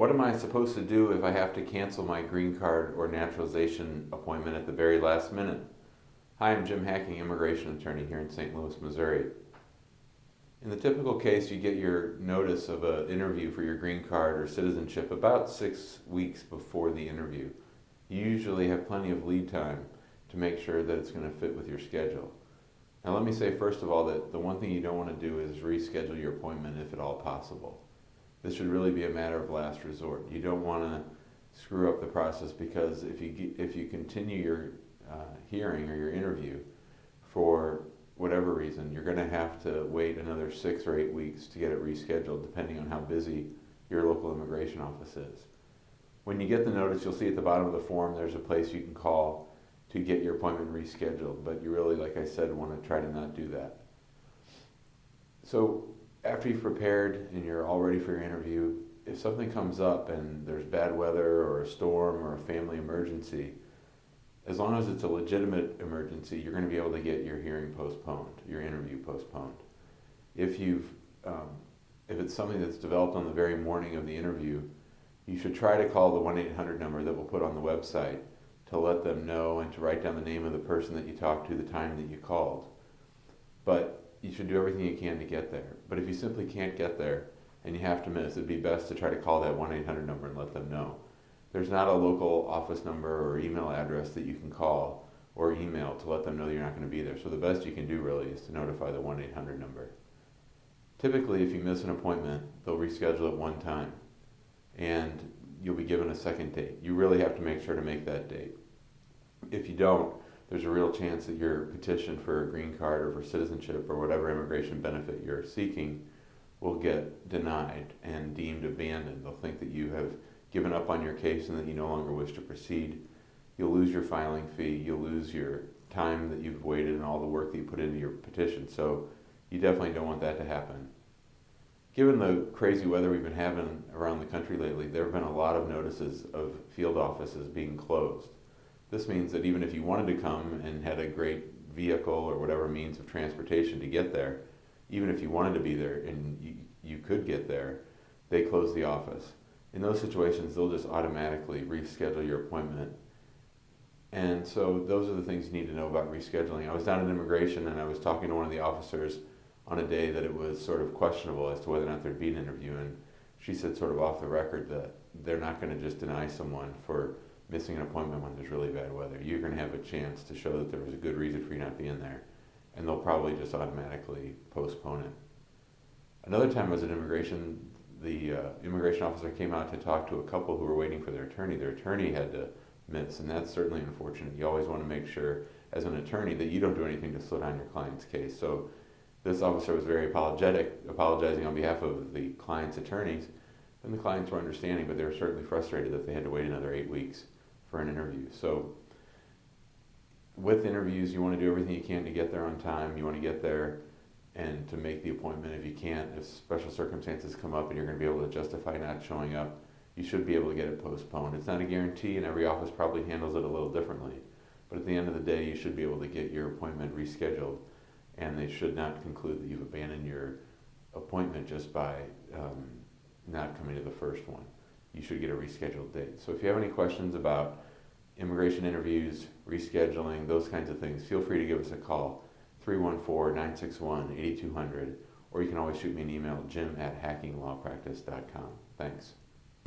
What am I supposed to do if I have to cancel my green card or naturalization appointment at the very last minute? Hi, I'm Jim Hacking, immigration attorney here in St. Louis, Missouri. In the typical case, you get your notice of an interview for your green card or citizenship about 6 weeks before the interview. You usually have plenty of lead time to make sure that it's going to fit with your schedule. Now let me say first of all that the one thing you don't want to do is reschedule your appointment if at all possible. This should really be a matter of last resort. You don't want to screw up the process, because if you continue your hearing or your interview for whatever reason, you're going to have to wait another 6 or 8 weeks to get it rescheduled, depending on how busy your local immigration office is. When you get the notice, you'll see at the bottom of the form there's a place you can call to get your appointment rescheduled, but you really, like I said, want to try to not do that. So after you've prepared and you're all ready for your interview, if something comes up and there's bad weather or a storm or a family emergency, as long as it's a legitimate emergency, you're going to be able to get your hearing postponed, your interview postponed. If it's something that's developed on the very morning of the interview, you should try to call the 1-800 number that we'll put on the website to let them know and to write down the name of the person that you talked to, the time that you called. But you should do everything you can to get there. But if you simply can't get there and you have to miss, it'd be best to try to call that 1-800 number and let them know. There's not a local office number or email address that you can call or email to let them know that you're not going to be there. So the best you can do really is to notify the 1-800 number. Typically, if you miss an appointment, they'll reschedule it one time and you'll be given a second date. You really have to make sure to make that date. If you don't, there's a real chance that your petition for a green card or for citizenship or whatever immigration benefit you're seeking will get denied and deemed abandoned. They'll think that you have given up on your case and that you no longer wish to proceed. You'll lose your filing fee, you'll lose your time that you've waited and all the work that you put into your petition. So you definitely don't want that to happen. Given the crazy weather we've been having around the country lately, there have been a lot of notices of field offices being closed. This means that even if you wanted to come and had a great vehicle or whatever means of transportation to get there, even if you wanted to be there and you could get there, they close the office. In those situations, they'll just automatically reschedule your appointment. And so those are the things you need to know about rescheduling. I was down at immigration and I was talking to one of the officers on a day that it was sort of questionable as to whether or not there'd be an interview, and she said sort of off the record that they're not going to just deny someone for missing an appointment when there's really bad weather. You're going to have a chance to show that there was a good reason for you not being there, and they'll probably just automatically postpone it. Another time I was at immigration, the immigration officer came out to talk to a couple who were waiting for their attorney. Their attorney had to miss, and that's certainly unfortunate. You always want to make sure, as an attorney, that you don't do anything to slow down your client's case. So this officer was very apologizing on behalf of the client's attorneys, and the clients were understanding, but they were certainly frustrated that they had to wait another 8 weeks for an interview. So with interviews, you want to do everything you can to get there on time. You want to get there and to make the appointment. If you can't, if special circumstances come up and you're going to be able to justify not showing up, you should be able to get it postponed. It's not a guarantee, and every office probably handles it a little differently. But at the end of the day, you should be able to get your appointment rescheduled, and they should not conclude that you've abandoned your appointment just by not coming to the first one. You should get a rescheduled date. So if you have any questions about immigration interviews, rescheduling, those kinds of things, feel free to give us a call, 314-961-8200, or you can always shoot me an email, jim@hackinglawpractice.com. Thanks.